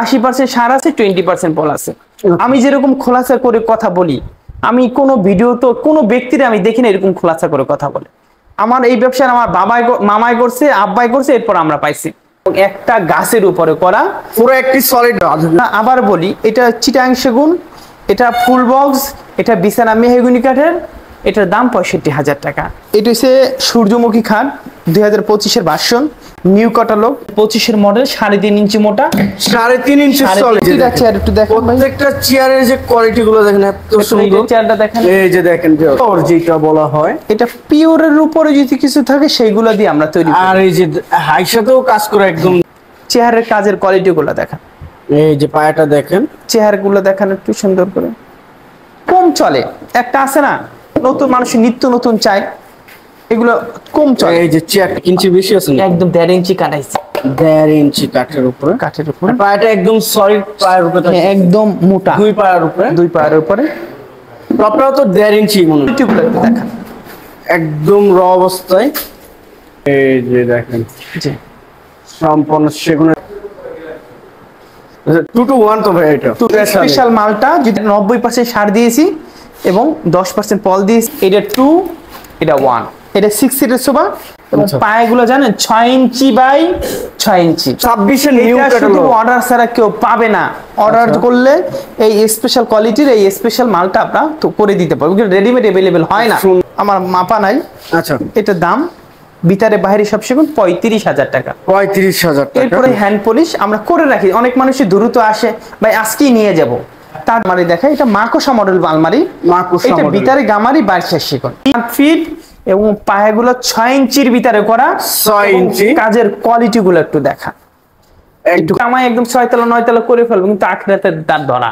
80% সার আছে, 20% পল আছে। আমি যেরকম খোলাসা করে কথা বলি, আমি কোনো ভিডিও তো কোনো ব্যক্তির আমি দেখি না এরকম খোলাসা করে কথা বলে। আমার এই ব্যবসা আমার মামাই করছে, আব্বাই করছে, এরপর আমরা পাইছি। একটা গাছের উপরে করা পুরো একটি সলিড। আবার বলি, এটা চিটাং সেগুন, এটা ফুল বক্স, এটা বিছানা মেহগুনি কাঠের, এটার দাম 65,000 টাকা। এটা হচ্ছে সূর্যমুখী খাট, 2025-এর ভার্সন, নিউ ক্যাটালগ, 25-এর মডেল, 3.5 ইঞ্চি মোটা, 3.5 ইঞ্চি সলিড। চেয়ার একটু দেখেন, প্রত্যেকটা চেয়ারের যে কোয়ালিটি গুলো দেখেন এত সুন্দর। চেয়ারটা দেখেন, এই যে দেখেন পিওর যেটা বলা হয়, এটা পিওরের উপরে যদি কিছু থাকে সেইগুলো দিয়ে আমরা তৈরি করি। আর এই যে হাই সাথেও কাজ করে একদম। চেয়ারের কাজের কোয়ালিটি গুলো দেখেন, এই যে পায়াটা দেখেন, চেয়ার গুলো দেখেন একটু সুন্দর করে। কম চলে, একটা আছে না নতুন মানুষ নিত্য নতুন চায়, এগুলো কম চলে। এই যে চেয়ার ইঞ্চি বেশি আছে, একদম 1.5 ইঞ্চি কাটাইছে, 1.5 ইঞ্চি কাঠের উপরে, পায়াটা একদম সলিড পায়ের উপরে, একদম মোটা, দুই পায়ের উপরে, টপটাও তো 1.5 ইঞ্চি মনে হয়। দেখেন একদম র অবস্থায়। এই যে দেখেন জি, সম্পূর্ণ সেগুনের 2 to 1 তো ভাই। এটা স্পেশাল মালটা যেটা 90% সার দিয়েছি এবং 10% পল দিয়েছি। এটা 2, এটা 1, এটা 6 সিটের সোফা এবং পায়াগুলো জানেন 6 ইঞ্চি বাই 6 ইঞ্চি। 26-এর নিউ ক্যাটালগ। অর্ডার ছাড়া কেউ পাবে না, অর্ডার করলে এই স্পেশাল কোয়ালিটির এই স্পেশাল মালটা আপনারা তো করে দিতে পারবেন, কিন্তু রেডিমেড अवेलेबल হয় না, আমার মাপা নাই। আচ্ছা, এটা দাম ভিতরে বাইরে সব সেগুন 35,000 টাকা। 35,000 টাকা। এরপরে হ্যান্ড পলিশ আমরা করে রাখি, অনেক মানুষই দ্রুত আসে ভাই আজকেই নিয়ে যাব, তার আলমারি দেখা, এটা মাকোসা মডেল আলমারি, এটা ভিতরে গামারি 22 সেগুন, 8 ফিট এবং পায়াগুলো 6 ইঞ্চির ভিতরে করা, 6 ইঞ্চি। কাজের কোয়ালিটি গুলো একটু দেখা, একটু কামাই একদম 6 তলা 9 তলা করে ফেলবো, কিন্তু আখরাতে তার ধরা।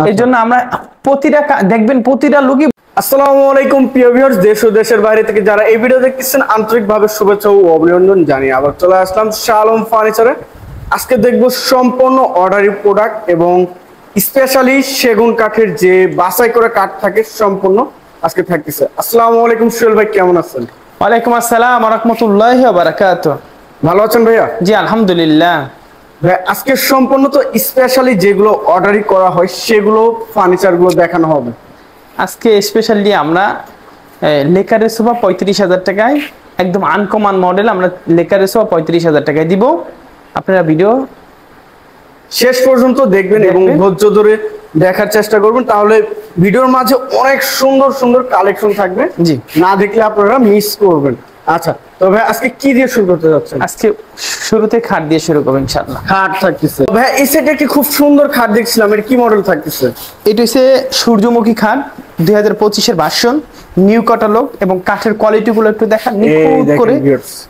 এই জন্য আমরা প্রতিটা দেখবেন প্রতিটা লোকই। আসসালামু আলাইকুম প্রিয় ভিউয়ার্স, দেশ ও দেশের বাইরে থেকে যারা এই ভিডিও দেখতেছেন আন্তরিকভাবে শুভেচ্ছা ও অভিনন্দন জানিয়ে আবার চলে আসলাম শাহ আলম ফার্নিচারে। আজকে দেখব সম্পূর্ণ অর্ডারি প্রোডাক্ট এবং স্পেশালি সেগুন কাঠের যে বাছাই করে কাঠ থাকে সম্পূর্ণ আজকে থাকতেছে। আসসালামু আলাইকুম সোহেল ভাই, কেমন আছেন? ওয়ালাইকুম আসসালাম ওয়া রাহমাতুল্লাহি ওয়া বারাকাতুহু। ভালো আছেন ভাইয়া? জি আলহামদুলিল্লাহ। ভাই আজকে সম্পূর্ণ তো স্পেশালি যেগুলো অর্ডারি করা হয় সেগুলো ফার্নিচার গুলো দেখানো হবে। আজকে স্পেশালি আমরা লেকারের সোফা 35,000 টাকায়, একদম আনকমন মডেল, আমরা লেকারের সোফা 35,000 টাকায় দিব। আপনারা ভিডিও শেষ পর্যন্ত দেখবেন এবং ধৈর্য ধরে দেখার চেষ্টা করবেন, তাহলে ভিডিওর মাঝে অনেক সুন্দর সুন্দর কালেকশন থাকবে, জি না দেখলে আপনারা মিস করবেন। আচ্ছা, তবে আজকে কি দিয়ে শুরু করতে যাচ্ছেন? আজকে শুরুতে খাট দিয়ে শুরু করব ইনশাআল্লাহ। খাট থাকতেছে ভাই, এই সেটে একটি খুব সুন্দর খাট দেখছিলাম, এটা কি মডেল থাকতেছে? এটা হচ্ছে সূর্যমুখী খাট, 2025-এর ভার্সন, নিউ ক্যাটালগ, এবং কাঠের কোয়ালিটি গুলো একটু দেখান নিখুঁত করে,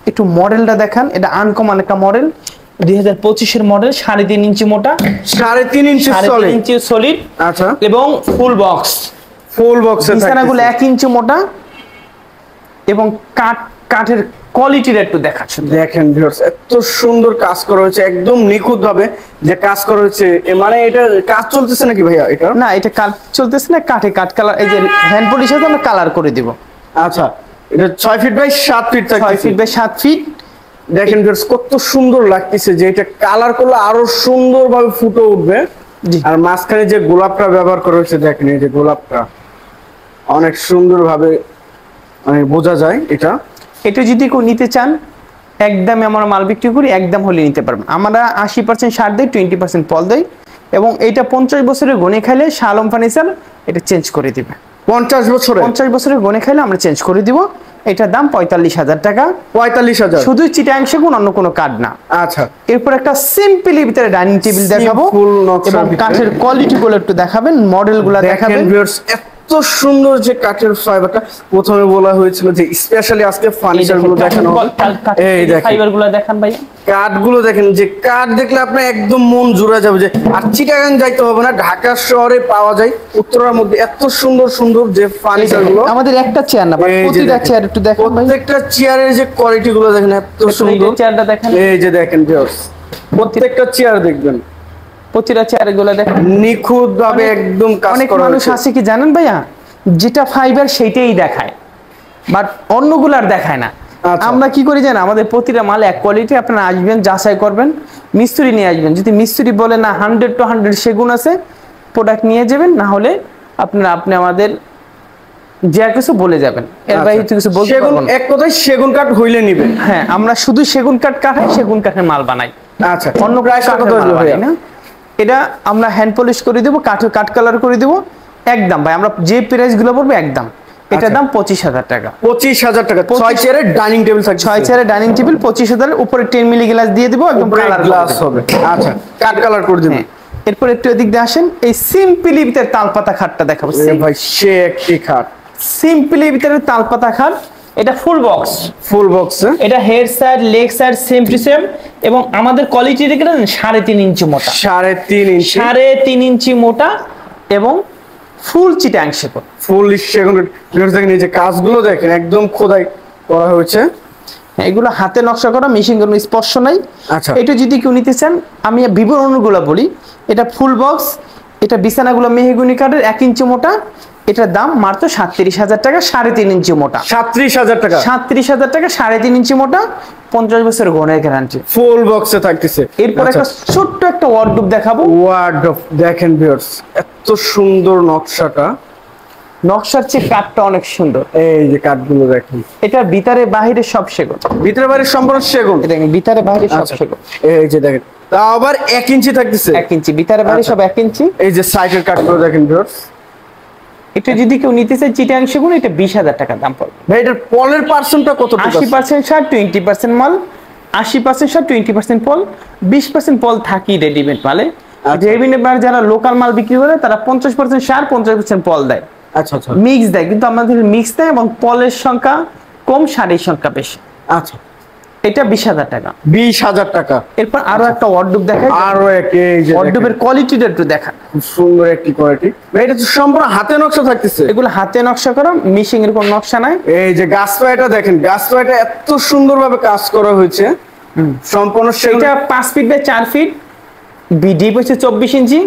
একটু মডেলটা দেখান। এটা আনকমন একটা মডেল, 2025-এর মডেল, 3.5 ইঞ্চি মোটা, 3.5 ইঞ্চি সলিড। আচ্ছা, এবং ফুল বক্স, বিছানাগুলো 1 ইঞ্চি মোটা এবং কাঠের কোয়ালিটির একটু দেখাচ্ছেন। দেখেন ভিউয়ার্স, এত সুন্দর কাজ করা হয়েছে, একদম নিখুঁত ভাবে যে কাজ করা হয়েছে। মানে এটা কাজ চলতেছে নাকি ভাইয়া? এটা না, এটা কাজ চলতেছে না, কাঠে কাঠ কালার, এই যে হ্যান্ড পলিশ আছে আমরা কালার করে দিব। আচ্ছা, এটা 6 ফিট বাই 7 ফিট থাকে, 6 ফিট বাই 7 ফিট। দেখেন ভিউয়ার্স কত সুন্দর লাগতেছে, যে এটা কালার করলে আরো সুন্দর ভাবে ফুটে উঠবে। আর মাঝখানে যে গোলাপটা ব্যবহার করা হয়েছে, দেখেন এই যে গোলাপটা অনেক সুন্দর ভাবে মানে বোঝা যায়। এটা যদি কেউ নিতে চান, একদমই আমরা মাল বিক্রি করি, একদম হলে নিতে পারবেন। আমরা 80% সার দেই, 20% পল দেই, এবং এটা 50 বছরের গনে খাইলে শাহ আলম ফার্নিচার এটা চেঞ্জ করে দিবে। 50 বছরের গনে খাইলে আমরা চেঞ্জ করে দিব। এটার দাম 45,000 টাকা। 45,000 শুধু চিটাং সেগুন, অন্য কোনো কাঠ না। আচ্ছা, এরপর একটা সিম্পলি ভিতরে ডাইনিং টেবিল দেখাবো এবং কাঠের কোয়ালিটি গুলো একটু দেখাবেন, মডেল গুলো দেখাবেন। এত সুন্দর যে কাঠের ফাইবারটা, প্রথমে বলা হয়েছিল যে স্পেশালি আজকে ফার্নিচার গুলো দেখানো হবে। এই দেখেন ফাইবার গুলো দেখান ভাই, কাঠ গুলো দেখেন, যে কাঠ দেখলে আপনার একদম মন জুড়ে যাবে। যে আর চিটাগাং যাইতে হবে না, ঢাকা শহরে পাওয়া যায় উত্তরার মধ্যে এত সুন্দর সুন্দর যে ফার্নিচার গুলো। আমাদের একটা চেয়ার না, প্রতিটা চেয়ার একটু দেখেন, প্রত্যেকটা চেয়ারের যে কোয়ালিটি গুলো দেখেন এত সুন্দর। চেয়ারটা দেখেন, এই যে দেখেন ভিউয়ার্স, প্রত্যেকটা চেয়ার দেখবেন, প্রতিটা চেয়ার গুলো দেখেন নিখুঁত ভাবে একদম কাজ করা। অনেক মানুষ আছে কি জানেন ভাইয়া, যেটা ফাইবার সেইটাই দেখায়, বাট অন্যগুলো আর দেখায় না। আচ্ছা। আমরা কি করি জানেন, আমাদের প্রতিটা মাল এক কোয়ালিটি, আপনারা আসবেন যাচাই করবেন, মিস্ত্রি নিয়ে আসবেন, যদি মিস্ত্রি বলে না 100 to 100 সেগুন আছে, প্রোডাক্ট নিয়ে যাবেন, না হলে আপনি আমাদের যা কিছু বলে যাবেন, এর বাইরে কিছু বলতে সেগুন পারবো না। এক কথায় সেগুন কাঠ হইলে নিবেন। হ্যাঁ, আমরা শুধু সেগুন কাঠ কাটাই, সেগুন কাঠের মাল বানাই, আচ্ছা, অন্য প্রাইস কত কাঠের মাল আসবে বানাই ভাইয়া? না। এটা আমরা হ্যান্ড পলিশ করে দেবো, কাঠ কালার করে দেবো, একদম ভাই আমরা যে প্রাইস গুলো বলবো একদম। এটার দাম 25,000 টাকা। 25,000 টাকা। 6 চেয়ারের ডাইনিং টেবিল থাকবে। 6 চেয়ারের ডাইনিং টেবিল 25,000, উপরে 10 মিলি গ্লাস দিয়ে দিব, একদম কালার গ্লাস হবে। আচ্ছা, কাঠ কালার করে দিবেন। এরপর একটু এদিক দিয়ে আসেন, এই সিম্পলি ভিতরে তালপাতা খাটটা দেখাবো। ভাই সে একটি খাট, সিম্পলি ভিতরে তালপাতা খাট, এটা ফুল বক্স, ফুল বক্স। এটা head side leg side same to same, এবং আমাদের কোয়ালিটি দেখে 3.5 ইঞ্চি মোটা, 3.5 ইঞ্চি, 3.5 ইঞ্চি মোটা, এবং ফুল চিটাং সেগুন। ফুল সেগুন কাঠ। দেখেন এই যে কাজগুলো দেখেন একদম খোদাই করা হয়েছে। এগুলো হাতে নকশা করা, মেশিন কোনো স্পর্শ নাই। আচ্ছা। এটা যদি কেউ নিতে চান, আমি বিবরণগুলো বলি। এটা ফুল বক্স, এটা বিছানাগুলো মেহগুনি কাঠের 1 ইঞ্চি মোটা, এটার দাম মাত্র 37,000 টাকা, 3.5 ইঞ্চি মোটা। 37,000 টাকা। 37,000 টাকা, 3.5 ইঞ্চি মোটা, 50 বছরের ঘনের গ্যারান্টি। ফুল বক্সে থাকতেছে। এরপর একটা ছোট্ট একটা ওয়ার্ডরোব দেখাবো। ওয়ার্ডরোব দেখেন ভিউয়ার্স, এত সুন্দর নকশাটা, নকশার চেয়ে কাঠটা অনেক সুন্দর। এই যে কাঠগুলো দেখেন, এটা ভিতরে বাহিরে সব সেগুন, ভিতরে বাইরে সম্পূর্ণ সেগুন। এটা ভিতরে বাহিরে সব আচ্ছা। সেগুন। এই যে দেখেন, তা আবার 1 ইঞ্চি থাকতেছে। 1 ইঞ্চি ভিতরে বাইরে আচ্ছা। সব 1 ইঞ্চি। এই যে সাইডের কাঠগুলো দেখেন ভিউয়ার্স। এটা যদি কেউ নিতে চায় চিটাং সেগুন, এটা 20,000 টাকা দাম পড়বে। ভাই এটার পলের পার্সেন্টটা কতটুকু আছে? 80% সার, 20% মাল। 80% সার, 20% পল, 20% পল থাকি রেডিমেড মালে। রেডিমেড মাল যারা লোকাল মাল বিক্রি করে, তারা 50% সার, 50% পল দেয়, আচ্ছা আচ্ছা মিক্স দেয়। কিন্তু আমাদের মিক্স দেয়, এবং পলের সংখ্যা কম, শাড়ির সংখ্যা বেশি। আচ্ছা, এটা 20,000 টাকা। 20,000 টাকা। এরপর আরো একটা ওয়ার্ডরোব দেখাই, আরো এই যে ওয়ার্ডরোবের কোয়ালিটিটা একটু দেখা। খুব সুন্দর একটি কোয়ালিটি। ভাই এটা তো সম্পূর্ণ হাতে নকশা থাকতেছে। এগুলো হাতে নকশা করা, মিশিং এর কোনো নকশা নাই। এই যে গাছপালাটা দেখেন, গাছপালাটা এত সুন্দরভাবে কাজ করা হয়েছে, সম্পূর্ণ সেগুন। এটা 5 ফিট বাই 4 ফিট, ডিপ হচ্ছে 24 ইঞ্চি।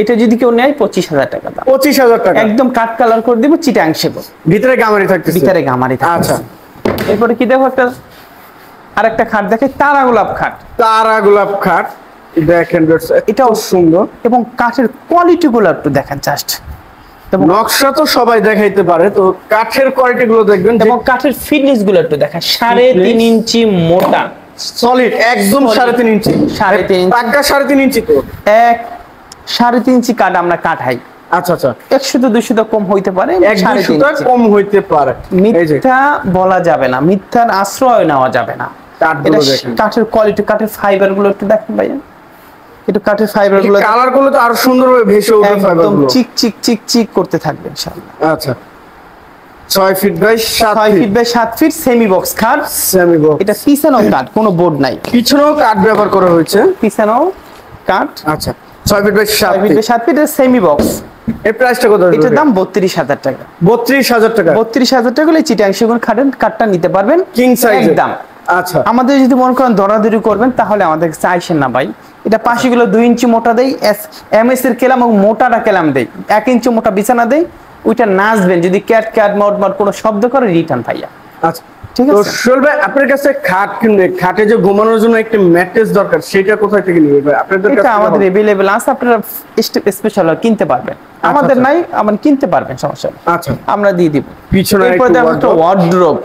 এটা যদি কেউ নেয় 25,000 টাকা দাম। 25,000 টাকা। একদম কাঠ কালার করে দিব, চিটাং সেগুন, ভিতরে গামারি থাকতেছে। ভিতরে গামারি থাকবে। আচ্ছা, এরপরে কি দেখো, একটা আরেকটা খাট দেখে, তারা গোলাপ খাট। তারা গোলাপ খাট দেখেন, এটাও সুন্দর। এবং কাঠের কোয়ালিটি গুলো একটু দেখেন জাস্ট, এবং নকশা তো সবাই দেখাইতে পারে, তো কাঠের কোয়ালিটি গুলো দেখবেন, এবং কাঠের ফিটনেস গুলো একটু দেখেন। 3.5 ইঞ্চি মোটা, সলিড একদম। 3.5 ইঞ্চি, 3.5 ইঞ্চি, পাক্কা 3.5 ইঞ্চি তো। 3.5 ইঞ্চি কাঠ আমরা কাঠাই। আচ্ছা আচ্ছা, 100 to 200 কম হইতে পারে, 1-2 টাকা কম হইতে পারে। এই যে মিথ্যা বলা যাবে না, মিথ্যার আশ্রয় নেওয়া যাবে না। কাঠগুলো এটা দেখেন, কাঠের কোয়ালিটি, কাঠের ফাইবার গুলো একটু দেখেন ভাইয়া, একটু কাঠের ফাইবার গুলো কালার গুলো তো আরো সুন্দরভাবে ভেসে উঠবে ফাইবার একদম গুলো। চিক চিক চিক চিক করতে থাকবে ইনশাআল্লাহ। আচ্ছা, 6 feet by 7 6 feet by 7 feet semi box খাট। Semi box. এটা পিছনেও কাঠ, কোনো বোর্ড নাই, পিছনেও কাঠ ব্যবহার করা হয়েছে। পিছনেও কাঠ। আচ্ছা, 6 feet by 7 6 feet feet. By 7 feet semi box. এর প্রাইসটা কত? এটার দাম 32,000 টাকা। 32,000 টাকা। 32,000 টাকা হলে চিটাং সেগুন খাটের কাঠটা নিতে পারবেন, কিং সাইজ একদম। আচ্ছা, আমাদের যদি মনে করেন দরাদরি করবেন, তাহলে আমাদের চাইছেন না ভাই। এটা পাশেগুলো 2 ইঞ্চি মোটা দেই, এমএস এর কেলাম এবং মোটাটা কেলাম দেই, 1 ইঞ্চি মোটা বিছানা দেই। ওইটা নাচবেন, যদি ক্যাট ক্যাট মট মট কোনো শব্দ করে, রিটার্ন ভাইয়া। আচ্ছা ঠিক তো আছে। সোহেল ভাই, আপনার কাছে খাট কিনলে, খাটে যে ঘুমানোর জন্য একটা ম্যাট্রেস দরকার, সেটা কোথায় থেকে নিবে ভাই? আপনাদের কাছে এটা আমাদের अवेलेबल আছে, আপনারা স্পেশাল কিনতে পারবেন। আমাদের নাই, আমরা কিনতে পারবেন, সমস্যা নেই, আচ্ছা, আমরা দিয়ে দিব। পিছনে এরপর দেখো একটা ওয়ার্ডরোব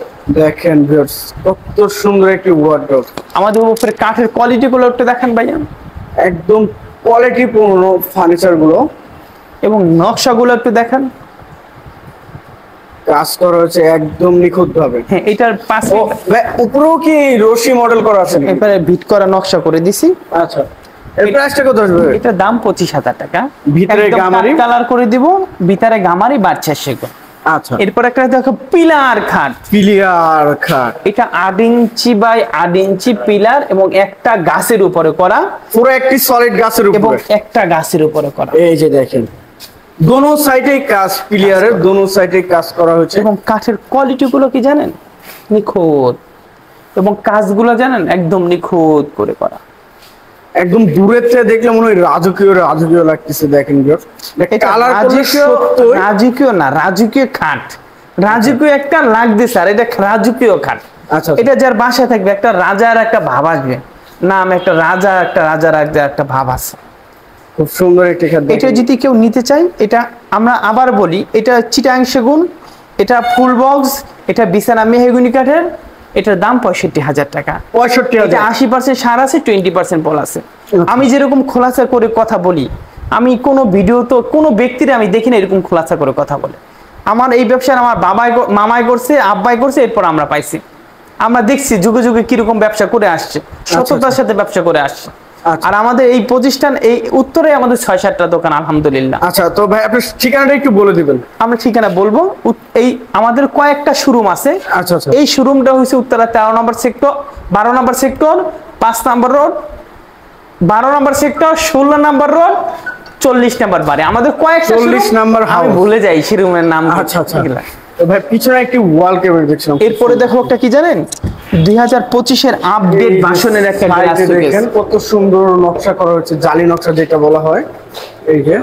দেখেন ভিউয়ার্স, কত সুন্দর একটি ওয়ার্ডরোব। আমাদের উপরে কাঠের কোয়ালিটি গুলো একটু দেখেন ভাইয়া, একদম কোয়ালিটি পূর্ণ ফার্নিচার গুলো, এবং নকশাগুলো একটু দেখেন। কাজ করা হচ্ছে একদম নিখুঁত ভাবে। হ্যাঁ, এটার পাশে উপরেও কি রশি মডেল করা আছে নাকি? এবারে ভিট করা নকশা করে দিছি। আচ্ছা, এর প্রাইসটা কত আসবে? এটার দাম 25,000 টাকা। ভিতরে গামারি কালার করে দিব, ভিতরে গামারি বাচ্চা সেগুন। আচ্ছা, এরপর একটা দেখো পিলার খাট। পিলিয়ার খাট। এটা 8 ইঞ্চি বাই 8 ইঞ্চি পিলার, এবং একটা গাছের উপরে করা, পুরো একটি সলিড গাছের এবং উপরে। একটা গাছের উপরে করা, এই যে দেখেন, দোনো সাইডে কাজ, পিলিয়ারের দোনো সাইডে কাজ করা হয়েছে। এবং কাঠের কোয়ালিটি গুলো কি জানেন, নিখুঁত, এবং কাজগুলো জানেন একদম নিখুঁত করে করা। একদম দূরের থেকে দেখলে মনে হয় রাজকীয় রাজকীয় লাগতেছে। দেখেন এটা কালার রাজকীয় না, রাজকীয় খাট। রাজকীয় একটা লাগবে স্যার, এটা রাজকীয় খাট। আচ্ছা। এটা যার বাসায় থাকবে একটা রাজার একটা ভাব আসবে, নাম একটা রাজা, একটা রাজার একটা ভাব আছে। খুব সুন্দর একটি খাট। এটা যদি কেউ নিতে চায়, এটা আমরা আবার বলি, এটা চিটাং সেগুন, এটা ফুল বক্স, এটা বিছানা মেহগুনি কাঠের, এটার দাম 65,000 টাকা। 65,000। 80% সার আছে, 20% পল আছে। আমি যেরকম খোলাসা করে কথা বলি, আমি কোনো ভিডিও তো কোনো ব্যক্তির আমি দেখি না এরকম খোলাসা করে কথা বলে। আমার এই ব্যবসার আমার মামাই করছে, আব্বাই করছে, এরপর আমরা পাইছি। আমরা দেখছি যুগে যুগে কিরকম ব্যবসা করে আসছে, সততার সাথে ব্যবসা করে আসছে। আর আমাদের এই প্রতিষ্ঠান এই উত্তরে আমাদের 6-7টা দোকান আলহামদুলিল্লাহ। আচ্ছা, তো ভাই আপনার ঠিকানাটা একটু বলে দিবেন। আমরা ঠিকানা বলবো, এই আমাদের কয়েকটা শোরুম আছে। আচ্ছা আচ্ছা। এই শোরুমটা হচ্ছে উত্তরা 13 নম্বর সেক্টর, 12 নম্বর সেক্টর, 5 নম্বর রোড, 12 নম্বর সেক্টর, 16 নম্বর রোড, 40 নম্বর বাড়ি। আমাদের কয়েকটা 40 নম্বর আমি ভুলে যাই শোরুমের নাম। আচ্ছা আচ্ছা। তো ভাই পিছনে একটি ওয়াল ক্যাবিনেট দেখছিলাম। এরপরে দেখো একটা কি জানেন, 2025-এর আপডেট ভার্সনের একটা গ্লাস শোকেস। দেখেন কত সুন্দর নকশা করা হয়েছে, জালি নকশা যেটা বলা হয়। এই যে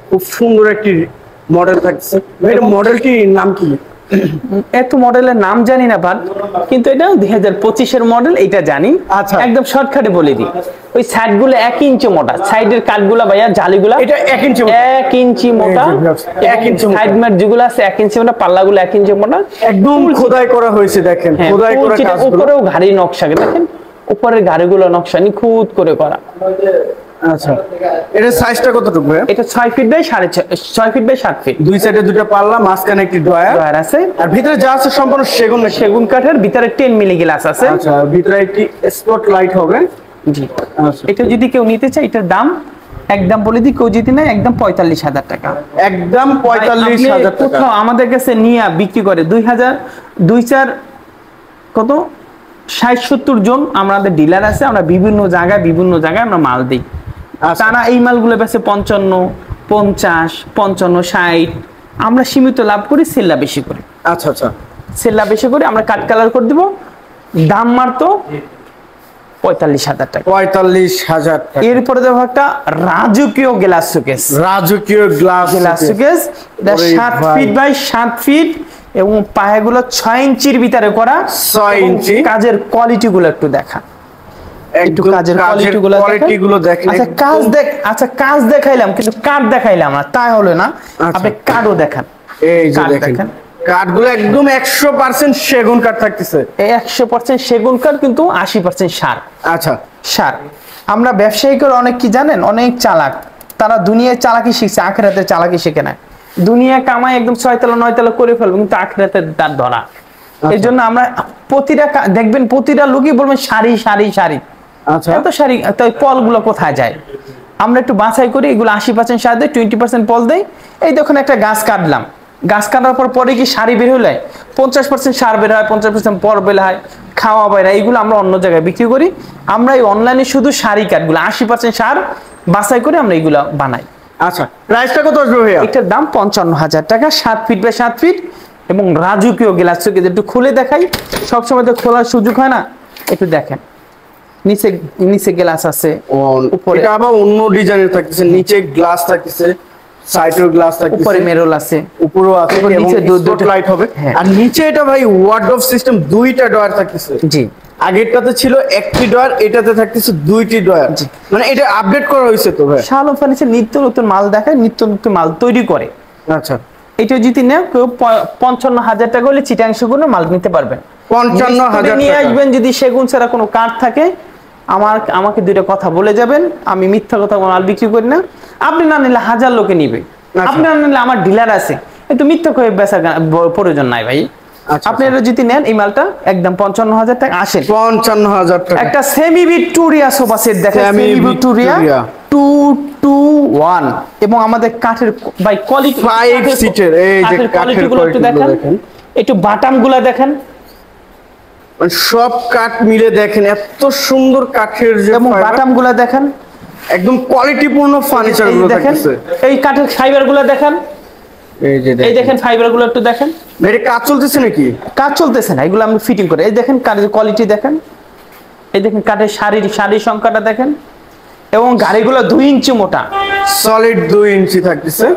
খুব সুন্দর একটি মডেল থাকছে। ভাই মডেলটির নাম কি? এত মডেলের নাম জানি না বাট, কিন্তু এটা 2025-এর মডেল, এটা জানি। আচ্ছা। একদম শর্টকাটে বলে দিই, ওই সাইড গুলো 1 ইঞ্চি মোটা, সাইডের কাঠগুলা ভাইয়া জালিগুলা এটা 1 ইঞ্চি মোটা। 1 ইঞ্চি মোটা, 1 ইঞ্চি মোটা। সাইড ম্যাট যেগুলো আছে 1 ইঞ্চি মোটা, পাল্লাগুলো 1 ইঞ্চি মোটা, একদম খোদাই করা হয়েছে দেখেন। হ্যাঁ, খোদাই করা যেটা কাজগুলো। উপরেও ঘাড়ি নকশা দেখেন, উপরের ঘাড়িগুলো নকশা নিখুঁত করে করা। আচ্ছা, এর সাইজটা কতটুকু ভাই? এটা 6 feet by 6.5 feet by 7 feet. দুই সাইডে দুটো পাল্লা, মাঝখানে একটি ড্রয়ার আছে, আর ভিতরে যা আছে সম্পূর্ণ সেগুন কাঠের, ভিতরে 10 মিলি গ্লাস আছে। আচ্ছা, ভিতরে একটি স্পট লাইট হবে। জি। আচ্ছা। এটা যদি কেউ নিতে চায়, এটার দাম একদম বলে দিই, কেউ যদি নেয় একদম 45,000 টাকা। একদম 45,000 টাকা। কোথাও আমাদের কাছে নিয়ে বিক্রি করে 2,4 কত 60-70 জন আমাদের ডিলার আছে। আমরা বিভিন্ন জায়গায় আমরা মাল দিই। তারা এই মালগুলো বেচে 55, 50, 55, 60। আমরা সীমিত লাভ করি, সেল্লা বেশি করি। আচ্ছা আচ্ছা। সেল্লা বেশি করে আমরা কাট কালার করে দিব, দাম মারতো 45,000 টাকা। 45,000 টাকা। এরপরে দেখো একটা রাজকীয় গ্লাস শোকেস। রাজকীয় গ্লাস শোকেস, এটা 7 ফিট বাই 7 ফিট এবং পায়াগুলো 6 ইঞ্চির ভিতরে করা। 6 ইঞ্চি। কাজের কোয়ালিটি গুলো একটু দেখা, একটু কাজের কোয়ালিটি গুলো দেখেন। আচ্ছা কাজ দেখাইলাম, কিন্তু কাঠ দেখাইলাম না, তাই হলো না। আপনি কাঠও দেখান। এই যে দেখেন কাঠগুলো একদম 100% সেগুন কাঠ থাকতেছে। 100% সেগুন কাঠ, কিন্তু 80% সার। আচ্ছা, সার। আমরা ব্যবসায়ী করে অনেক কি জানেন, অনেক চালাক। তারা দুনিয়ায় চালাকি শিখছে, আখিরাতে চালাকি শিখে না। দুনিয়া কামাই একদম 6 তলা 9 তলা করে ফেলবে, কিন্তু আখিরাতে তার ধরা। এই জন্য আমরা প্রতিটা দেখবেন, প্রতিটা লোকই বলবেন শাড়ি শাড়ি শাড়ি। আচ্ছা, এত শাড়ি, তাই পল গুলো কোথায় যায়? আমরা একটু বাছাই করি, এগুলো 80% সার দেয়, 20% পল দেয়। এই দেখুন একটা গাছ কাটলাম, গাছ কাটার পরে কি শাড়ি বের হলে 50% সার বের হয়, 50% পর বের হয়, খাওয়া বের হয়। এইগুলো আমরা অন্য জায়গায় বিক্রি করি। আমরা এই অনলাইনে শুধু শাড়ি কাঠগুলো 80% সার বাছাই করে আমরা এইগুলো বানাই। আচ্ছা, প্রাইসটা কত আসবে ভাইয়া? এটার দাম 55,000 টাকা, 7 ফিট বাই 7 ফিট এবং রাজকীয় গ্লাস শোকেস। একটু খুলে দেখাই, সবসময় তো খোলার সুযোগ হয় না, একটু দেখেন। নিচে গ্লাস আছে, উপরে এটা আবার অন্য ডিজাইনের থাকতেছে, নিচে গ্লাস থাকতেছে, সাইডেও গ্লাস থাকতেছে, উপরে মেরল আছে, উপরেও আছে, এবং নিচে দুটো লাইট হবে। আর নিচে এটা ভাই ওয়ার্ডরোব সিস্টেম, দুইটা ডয়ার থাকতেছে। জি। আগেরটাতে ছিল একটি ডয়ার, এটাতে থাকতেছে দুইটি ডয়ার। মানে এটা আপডেট করা হয়েছে তো ভাই। শালম ফার্নিচার নিত্য নতুন মাল দেখায়, নিত্য নতুন মাল তৈরি করে। আচ্ছা, এটা যদি না কেউ 55,000 টাকা হলে চিটাং সেগুনের মাল নিতে পারবেন। 55,000 নিয়ে আসবেন। যদি সেগুন ছাড়া কোনো কাঠ থাকে, আমাকে দুইটা কথা বলে যাবেন। আমি মিথ্যা কথা মাল বিক্রি করি না। আপনি না নিলে 1000 লোকে নিবে, আপনি না নিলে আমার ডিলার আছে, কিন্তু মিথ্যা করে বেচা প্রয়োজন নাই ভাই। আপনি এটা যদি নেন, এই মালটা একদম 55,000 টাকা। আসেন, 55,000 টাকা। একটা সেমি ভিক্টোরিয়া সোফা সেট দেখেন, সেমি ভিক্টোরিয়া 221 এবং আমাদের কাঠের বাই কোয়ালিটি 5 সিটের। এই যে কাঠের কোয়ালিটি দেখেন, একটু বাটাম গুলা দেখেন, মানে সব কাঠ মিলে দেখেন এত সুন্দর কাঠের যে এবং বাটাম গুলা দেখেন, একদম কোয়ালিটিপূর্ণ ফার্নিচার গুলো দেখেন। থাকতেছে। এই কাঠের ফাইবার গুলা দেখেন, এই দেখেন ফাইবার গুলো একটু দেখেন। এটা কাজ চলতেছে নাকি? কাজ চলতেছে না, এগুলো আমি ফিটিং করে। এই দেখেন কাঠের কোয়ালিটি দেখেন, এই দেখেন কাঠের শাড়ির সংখ্যাটা দেখেন, এবং গাড়িগুলো 2 ইঞ্চি মোটা, সলিড 2 ইঞ্চি থাকতেছে,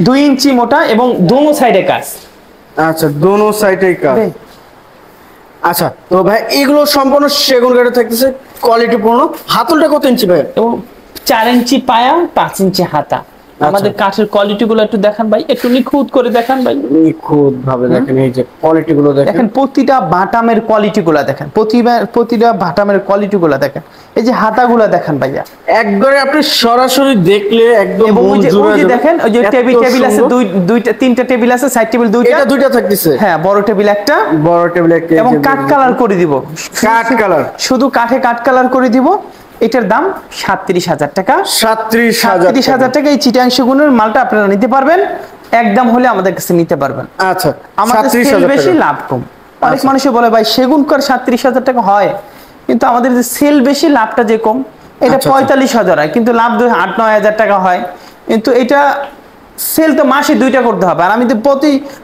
2 ইঞ্চি মোটা এবং দোনো সাইডে কাজ। আচ্ছা দোনো সাইডেই কাজ। রে, আচ্ছা তো ভাই এগুলো সম্পূর্ণ সেগুন কাঠে থাকতেছে, কোয়ালিটি পূর্ণ। হাতলটা কত ইঞ্চি ভাই? এবং 4 ইঞ্চি পায়া, 5 ইঞ্চি হাতা। আমাদের কাঠের কোয়ালিটি গুলো একটু দেখান ভাই, একটু নিখুঁত করে দেখান ভাই। নিখুঁত ভাবে দেখেন, এই যে কোয়ালিটি গুলো দেখেন, দেখেন প্রতিটা বাটামের কোয়ালিটি গুলা দেখেন, প্রতিটা বাটামের কোয়ালিটি গুলা দেখেন। এই যে হাতাগুলা দেখেন ভাইয়া, একবারে আপনি সরাসরি দেখলে একদম এবং মন ওই যে জুড়ে যাবে। দেখেন ওই যে এত টেবিল আছে, সুন্দর। দুইটা তিনটা টেবিল আছে, সাইড টেবিল দুইটা, এটা দুইটা থাকতেছে, হ্যাঁ বড় টেবিল একটা, বড় টেবিল একটা, এবং কাঠ কালার করে দিব, কাঠ কালার, শুধু কাঠে কাঠ কালার করে দিব। এটার দাম 37,000 টাকা। 37,000 টাকা। এই চিটাং সেগুনের মালটা আপনারা নিতে পারবেন, একদম হলে আমাদের কাছে নিতে পারবেন। আচ্ছা আমাদের সেল বেশি, লাভ কম। অনেক মানুষে বলে ভাই সেগুন কাঠ 37,000 টাকা হয়, কিন্তু আমাদের যে সেল বেশি, লাভটা যে কম। এটা 45,000 হয়, কিন্তু লাভ 8-9 হাজার টাকা হয়। কিন্তু এটা সেল তো মাসে 2টা করতে হবে, আর আমি তো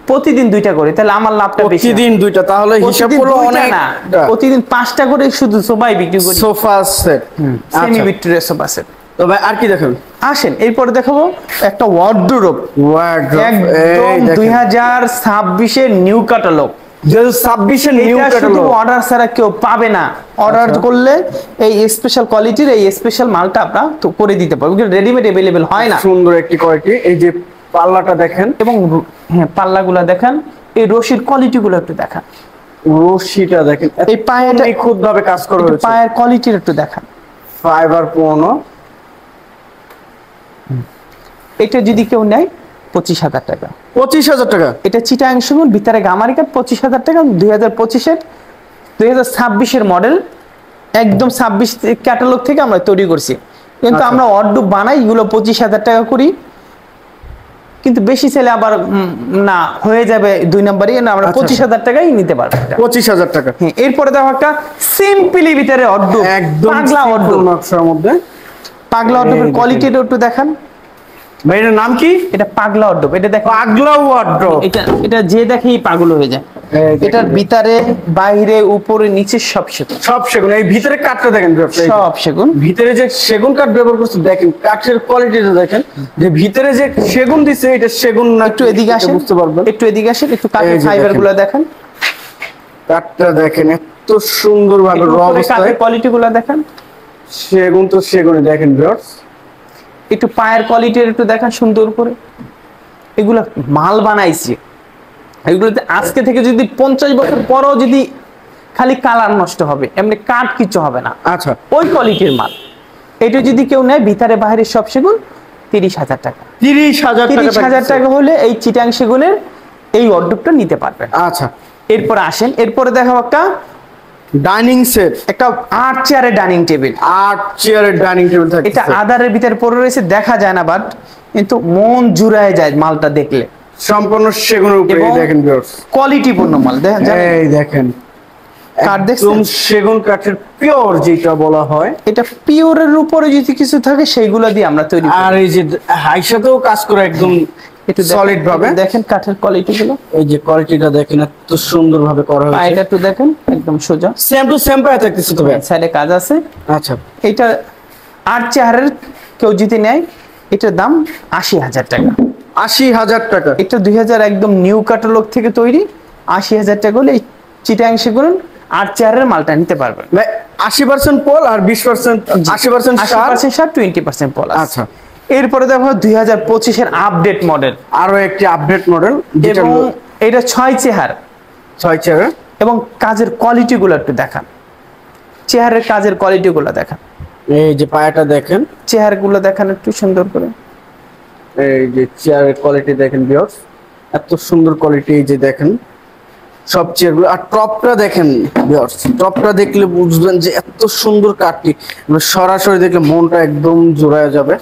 প্রতিদিন 2টা করি, তাহলে আমার লাভটা বেশি। প্রতিদিন 2টা, তাহলে হিসাব করলে অনেক না, প্রতিদিন 5টা করে শুধু সোফাই বিক্রি করি, sofa set, semi Victoria sofa set. তো ভাই আর কি দেখেন? আসেন এরপরে দেখাবো একটা ওয়ার্ডরোব, একদম 2026 এর নিউ ক্যাটালগ। 2026 এর নিউ ক্যাটালগ, অর্ডার ছাড়া কেউ পাবে না। অর্ডার করলে এই স্পেশাল কোয়ালিটির এই স্পেশাল মালটা আপনারা তো করে দিতে পারবেন, কিন্তু রেডিমেড अवेलेबल হয় না। সুন্দর একটি কোয়ালিটি। এই যে পাল্লাটা দেখেন, এবং হ্যাঁ পাল্লাগুলা দেখেন, এই রশির কোয়ালিটি গুলো একটু দেখান, রশিটা দেখেন, এই পায়েটা নিখুঁত ভাবে কাজ করা হয়েছে, পায়ের কোয়ালিটির একটু দেখান। ফাইবার পূর্ণ। এটা যদি কেউ নেয় 25,000 টাকা। 25,000 টাকা। এটা চিটাং সেগুন, ভিতরে গামারি কাঠ, 25,000 টাকা। 2025 এর মডেল, একদম 26 ক্যাটালগ থেকে আমরা তৈরি করছি, কিন্তু আমরা অর্ডার বানাই এগুলো 25,000 টাকা করি। কিন্তু বেশি ছেলে আবার না হয়ে যাবে 2 নম্বরই, না আমরা 25,000 টাকাই নিতে পারবো। 25,000 টাকা। হ্যাঁ, এরপরে দেখো একটা সিম্পলি ভিতরে অর্ডার, একদম পাগলা অর্ডার, নকশার মধ্যে। পাগলা অর্ডারের কোয়ালিটিটা একটু দেখান ভাই এটার নাম কি? এটা পাগলা অর্ডার। এটা দেখো পাগলা ওয়ার্ড্রপ, এটা যে দেখেই পাগল হয়ে যায়। এটার ভিতরে বাইরে উপরে নিচে সব সেগুন, সব সেগুন। এই ভিতরে কাঠটা দেখেন, সব সেগুন। ভিতরে যে সেগুন কাঠ ব্যবহার করছে দেখেন, কাঠের কোয়ালিটিটা দেখেন, যে ভিতরে যে সেগুন দিছে এটা সেগুন না। একটু এদিকে আসেন, বুঝতে পারবেন, একটু এদিকে আসেন, একটু কাঠের ফাইবার গুলো দেখেন, কাঠটা দেখেন এত সুন্দর ভাবে র অবস্থায়। কাঠের কোয়ালিটি গুলো দেখেন, সেগুন তো সেগুনই দেখেন ভিউয়ার্স। একটু পায়ের কোয়ালিটি একটু দেখেন সুন্দর করে। এগুলা মাল বানাইছে, এগুলোতে আজকে থেকে যদি 50 বছর পরও যদি খালি কালার নষ্ট হবে, এমনি কাঠ কিছু হবে না। আচ্ছা, ওই কোয়ালিটির মাল। এটা যদি কেউ নেয় ভিতরে বাইরে সব সেগুন, 30,000 টাকা। 30,000 টাকা হলে এই চিটাং সেগুনের এই অর্ডারটা নিতে পারবেন। আচ্ছা, এরপরে আসেন, এরপরে দেখাবো একটা ডাইনিং সেট, একটা 8 চেয়ারের ডাইনিং টেবিল। 8 চেয়ারের ডাইনিং টেবিল থাকে। এটা আদারের ভিতরে পড়ে রয়েছে, দেখা যায় না, বাট কিন্তু মন জুড়ায় যায় মালটা দেখলে। সম্পূর্ণ সেগুনের উপরে দেখেন ভিউয়ার্স, কোয়ালিটিপূর্ণ মাল দেখেন। এই দেখেন কাঠ দেখছেন, একদম সেগুন কাঠের পিওর যেটা বলা হয়। এটা পিওরের উপরে যদি কিছু থাকে সেইগুলো দিয়ে আমরা তৈরি করি। আর এই যে হাইসাতেও কাজ করে একদম একটু সলিড ভাবে দেখেন কাঠের কোয়ালিটি গুলো, এই যে কোয়ালিটিটা দেখেন এত সুন্দর ভাবে করা হয়েছে। পায়টা একটু দেখেন একদম সোজা, সেম টু সেম পায় থাকতেছে তো ভাই। সাইডে কাজ আছে। আচ্ছা, এটা 8 চেয়ারের কেউ যদি নেয়, এটার দাম 80,000 টাকা। 80,000 টাকা। এটা 2000 একদম নিউ ক্যাটালগ থেকে তৈরি। 80,000 টাকা হলে এই চিটাং সেগুন 8 চেয়ারের মালটা নিতে পারবেন। 80% পল আর 20% 80% সার, 20% পল। আচ্ছা, এরপরে দেখো 2025 এর আপডেট মডেল, আরো একটি আপডেট মডেল, যেটা এবং এটা 6 চেয়ার 6 চেয়ার। এবং কাজের কোয়ালিটি গুলো একটু দেখান, চেয়ারের কাজের কোয়ালিটি গুলো দেখান। এই যে পায়াটা দেখেন, চেয়ার গুলো দেখান একটু সুন্দর করে। এই যে চেয়ারের কোয়ালিটি দেখেন ভিউয়ার্স, এত সুন্দর কোয়ালিটি। এই যে দেখেন সব চেয়ারগুলো, আর টপটা দেখেন ভিউয়ার্স, টপটা দেখলে বুঝবেন যে এত সুন্দর কাঠটি, সরাসরি দেখলে মনটা একদম জোড়ায় যাবে।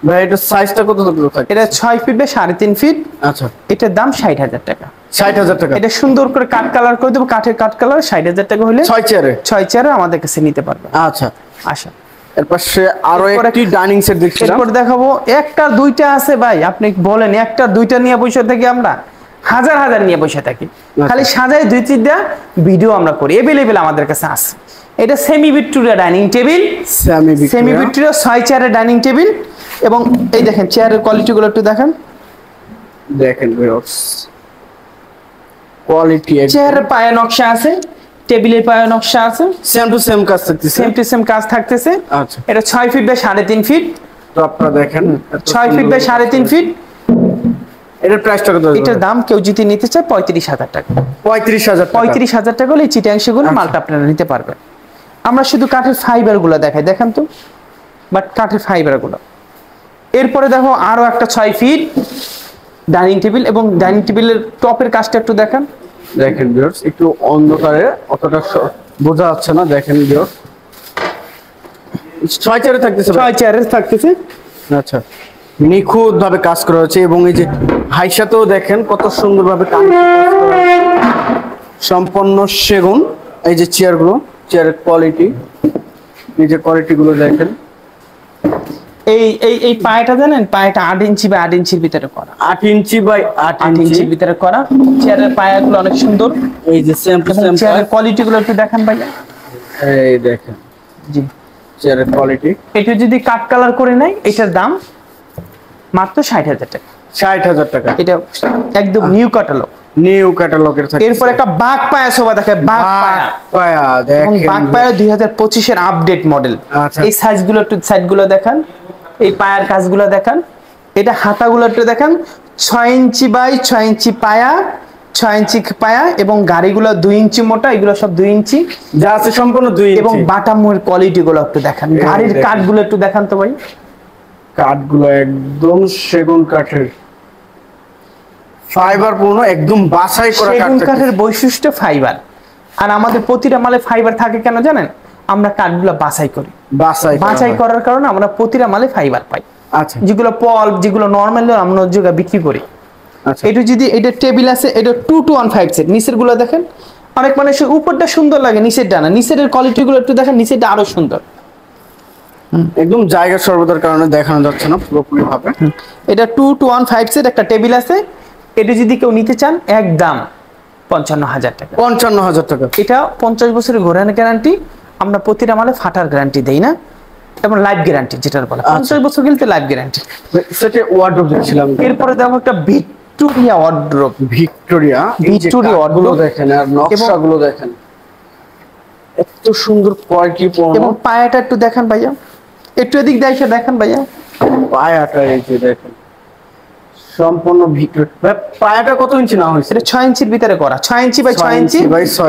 ভাই এটা সাইজটা কত থাকে? এটা 6 ফিট বাই 3.5 ফিট। আচ্ছা, এটার দাম 60,000 টাকা। 60,000 টাকা। এটা সুন্দর করে কাঠ কালার করে দেবো, কাঠের কাঠ কালার। 60,000 টাকা হলে 6 চেয়ারে 6 চেয়ারে আমাদের কাছে নিতে পারবে। আচ্ছা, আশা এরপর সে আরো এরপরে একটি ডাইনিং সেট দেখছিলাম। এরপর দেখাবো একটা দুইটা আছে ভাই, আপনি বলেন একটা দুইটা নিয়ে বসে থাকি, আমরা হাজার হাজার নিয়ে বসে থাকি, খালি সাজায় 2-3টা ভিডিও আমরা করি। अवेलेबल আমাদের কাছে আছে। এটা semi Victoria dining table, semi Victoria 6 চেয়ারের ডাইনিং টেবিল। এবং এই দেখেন চেয়ারের কোয়ালিটি গুলো একটু দেখেন, দেখেন ভিউয়ার্স কোয়ালিটি চেয়ারের পায়ে নকশা আছে, টেবিলের পায়ে নকশা আছে, সেম টু সেম কাজ থাকতেছে। সেম টু সেম কাজ থাকতেছে। আচ্ছা, এটা 6 ফিট বাই 3.5 ফিট। তো আপনারা দেখেন 6 ফিট বাই 3.5 ফিট। এটার প্রাইসটা কত? এটার দাম কেউ যদি নিতে চায় 35,000 টাকা। 35,000 টাকা। 35,000 টাকা হলে চিটাং সেগুন মালটা আপনারা নিতে পারবেন। আমরা শুধু কাঠের ফাইবার গুলো দেখাই, দেখেন তো, বাট কাঠের ফাইবার গুলো। এরপরে দেখো আরো একটা 6 ফিট ডাইনিং টেবিল, এবং ডাইনিং টেবিলের টপের কাজটা একটু দেখান। দেখেন ভিউয়ার্স, একটু অন্ধকারে অতটা বোঝা যাচ্ছে না। দেখেন ভিউয়ার্স, 6 চেয়ারে থাকতেছে। 6 চেয়ারের থাকতেছে। আচ্ছা, নিখুঁত ভাবে কাজ করা হয়েছে, এবং এই যে হাইসাতেও দেখেন কত সুন্দর ভাবে কাজ করা হয়েছে। সম্পূর্ণ সেগুন। এই যে চেয়ারগুলো, চেয়ারের কোয়ালিটি, এই যে কোয়ালিটি গুলো দেখেন। এই এই এই পায়াটা জানেন, পায়াটা 8 ইঞ্চি বা 8 ইঞ্চির ভিতরে করা। 8 ইঞ্চি বাই 8 8 ইঞ্চি ইঞ্চির ভিতরে করা। চেয়ারের পায়াগুলো অনেক সুন্দর। এই যে সেম টু সেম চেয়ারের কোয়ালিটি গুলো একটু দেখান ভাইয়া। এই দেখেন জি, চেয়ারের কোয়ালিটি। এটা যদি কাট কালার করে নেয় এটার দাম মাত্র 60,000 টাকা। 60,000 টাকা। এটা একদম নিউ ক্যাটালগ। নিউ ক্যাটালগের থাকে। এরপর একটা বাঘ পায়া সোফা দেখে, বাঘ পায়া। পায়া এবং দেখেন। বাঘ পায়া 2025 এর আপডেট মডেল। আচ্ছা। এই সাইজগুলো একটু সাইডগুলো দেখান, এই পায়ার কাজগুলো দেখান, এটা হাতাগুলো একটু দেখান। 6 ইঞ্চি বাই 6 ইঞ্চি পায়া, 6 ইঞ্চি পায়া, এবং গাড়িগুলো 2 ইঞ্চি মোটা, এগুলো সব 2 ইঞ্চি যা আছে সম্পূর্ণ 2 ইঞ্চি। এবং বাটামের কোয়ালিটি গুলো একটু দেখান। গাড়ির দেখেন। কাঠগুলো একটু দেখান তো ভাই। কাঠগুলো একদম সেগুন কাঠের, ফাইবার পূর্ণ, একদম বাছাই করা সেগুন কাঠ। কাঠের বৈশিষ্ট্য ফাইবার। আর আমাদের প্রতিটা মালে ফাইবার থাকে কেন জানেন? আমরা কাঠগুলো বাছাই করি। বাছাই করার কারণে আমরা প্রতিটা মালে ফাইবার পাই। আচ্ছা, যেগুলো পল্প, যেগুলো নরমাল আমরা জায়গা বিক্রি করি। আচ্ছা। এটা যদি এটা টেবিল আছে, এটা 2-1-5 সেট। নিচের গুলো দেখেন, অনেক মানুষের উপরটা সুন্দর লাগে, নিচের ডানা, নিচের কোয়ালিটি গুলো একটু দেখেন, নিচেরটা আরো সুন্দর। একদম জায়গা সর্বদার কারণে দেখানো যাচ্ছে না পুরোপুরি ভাবে। এটা 2-1-5 সেট একটা টেবিল আছে। এটা যদি কেউ নিতে চান একদম 55,000 টাকা। 55,000 টাকা। এটা 50 বছরের ঘোরানোর গ্যারান্টি। আমরা প্রতিটা মালে ফাটার গ্যারান্টি দেই না, এবং লাইফ গ্যারান্টি যেটা বলে 50 বছর গেলে লাইফ গ্যারান্টি। সেটা ওয়ার্ডরোব দেখছিলাম। এরপরে দেখো একটা ভিক্টোরিয়া ওয়ার্ডরোব। ভিক্টোরিয়া ওয়ার্ডরোব দেখেন, আর নকশাগুলো দেখেন, এত সুন্দর কোয়ালিটি পূর্ণ। এবং পায়াটা একটু দেখান ভাইয়া, একটু এদিক দেখেন ভাইয়া। পায়াটা এই যে দেখেন, সম্পূর্ণ ভিক্টোরিয়া। পায়াটা কত ইঞ্চি না হয়েছে? এটা 6 ইঞ্চির ভিতরে করা, 6 ইঞ্চি বাই 6 ইঞ্চি।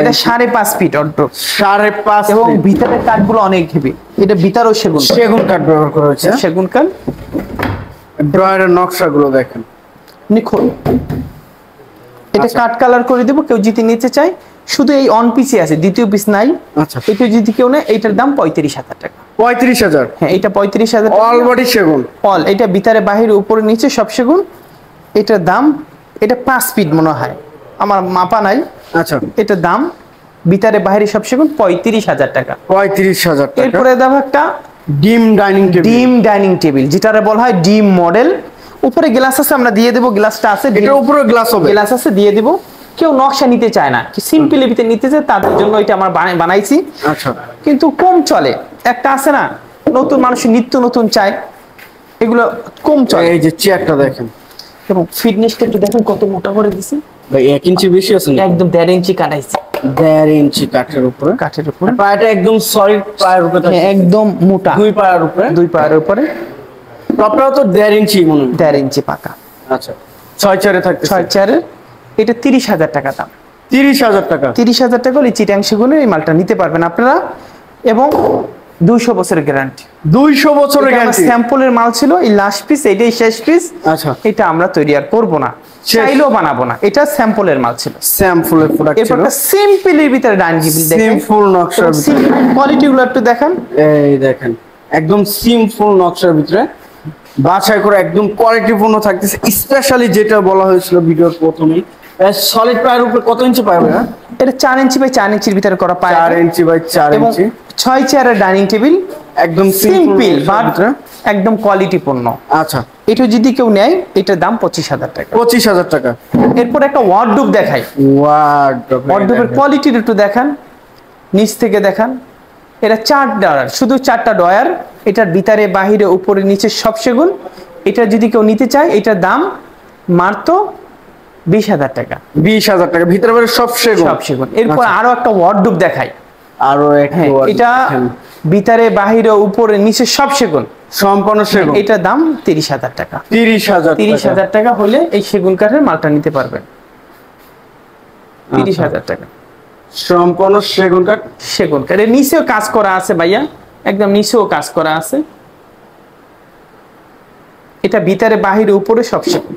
এটা 5.5 ফিট ওয়ার্ডরোব, 5.5। এবং ভিতরের কাঠগুলো অনেক হেভি। এটা ভিতরেও সেগুন কাঠ ব্যবহার করা হয়েছে। সেগুন কাঠ। ড্রয়ারের নকশাগুলো দেখেন, নিখুঁত। এটা কাট কালার করে দেব কেউ যদি নিতে চায়। শুধু এই অন পিসে আছে, দ্বিতীয় পিস নাই। আচ্ছা, এটা যদি কেউ নেয় এটার দাম 35,000 টাকা। 35,000। হ্যাঁ, এটা 35,000 অল বডি সেগুন। অল, এটা ভিতরে বাহিরে উপরে নিচে সব সেগুন। এটার দাম, এটা 5 ফিট মনে হয়, আমার মাপা নাই। আচ্ছা, এটার দাম ভিতরে বাহিরে সব সেগুন 35,000 টাকা। 35,000 টাকা। এরপরে দাম একটা ডিম ডাইনিং টেবিল। ডিম ডাইনিং টেবিল, যেটারে বলা হয় ডিম মডেল। উপরে গ্লাস আছে, আমরা দিয়ে দেব, গ্লাসটা আছে, এটার উপরে গ্লাস হবে, গ্লাস আছে, দিয়ে দেব। কেউ নকশা নিতে চায় না, সিম্পলি ভিতরে নিতে চায়, তাদের জন্য এটা আমরা বানাইছি। আচ্ছা, কিন্তু কম চলে। একটা আছে না, নতুন মানুষ নিত্য নতুন চায়, এগুলো কম চলে। এই যে চেয়ারটা দেখেন, এবং ফিটনেসটা একটু দেখেন কত মোটা করে দিছি ভাই 1 ইঞ্চি বেশি আছে না? একদম 1.5 ইঞ্চি কাটাইছি 1.5 ইঞ্চি কাঠের উপরে। কাঠের উপরে পায়াটা একদম সলিড পায়ের উপরে থাকে। একদম মোটা, 2 পায়ের উপরে, 2 পায়ের উপরে। টপটাও তো 1.5 ইঞ্চি মনে হয়। 1.5 ইঞ্চি পাকা। আচ্ছা, 6 চেয়ারে থাকতে 6 চেয়ারের। এটা 30,000 টাকা দাম। 30,000 টাকা। 30,000 টাকা হলে চিটাং সেগুনের এই মালটা নিতে পারবেন আপনারা, এবং 200 বছরের গ্যারান্টি। 200 বছরের গ্যারান্টি। স্যাম্পলের মাল ছিল, এই লাস্ট পিস, এটাই শেষ পিস। আচ্ছা, এটা আমরা তৈরি আর করব না, চাইলেও বানাবো না। এটা স্যাম্পলের মাল ছিল, স্যাম্পলের প্রোডাক্ট এরপর ছিল। একটা সিম্পলের ভিতরে ডাইনিং টেবিল দেখেন, সিম্পল নকশার ভিতরে। কোয়ালিটি গুলো একটু দেখেন। এই দেখেন, একদম সিম্পল নকশার ভিতরে বাছাই করে একদম কোয়ালিটিপূর্ণ থাকতেছে। স্পেশালি যেটা বলা হয়েছিল ভিডিওর প্রথমেই, সলিড পায়ের উপরে কত ইঞ্চি পাবে? এটা 4 ইঞ্চি বাই 4 ইঞ্চির ভিতরে করা পায়, 4 ইঞ্চি বাই 4 এবং ইঞ্চি। 6 চেয়ারের ডাইনিং টেবিল, একদম সিম্পল বাট একদম কোয়ালিটিপূর্ণ। আচ্ছা, এটা যদি কেউ নেয় এটার দাম 25,000 টাকা। 25,000 টাকা। এরপর একটা ওয়ার্ডরোব দেখাই, ওয়ার্ডরোবের কোয়ালিটির একটু দেখান, নিচ থেকে দেখান। এটা 4 ডয়ার, শুধু 4টা ডয়ার। এটার ভিতরে বাহিরে উপরে নিচে সব সেগুন। এটা যদি কেউ নিতে চায় এটার দাম মাত্র 20,000 টাকা। 20,000 টাকা, ভিতরে বাইরে সব সেগুন। সব সেগুন। এরপর আরো একটা ওয়ার্ডরোব দেখাই, আরো একটা হ্যাঁ এটা ভিতরে বাহিরে উপরে নিচে সব সেগুন, সম্পূর্ণ সেগুন। এটার দাম 30,000 টাকা। 30,000 টাকা হলে এই সেগুন কাঠের মালটা নিতে পারবেন। 30,000 টাকা সম্পূর্ণ সেগুন কাঠ। সেগুন কাঠ, এর নিচেও কাজ করা আছে ভাইয়া, একদম নিচেও কাজ করা আছে। এটা ভিতরে বাহিরে উপরে সব সেগুন।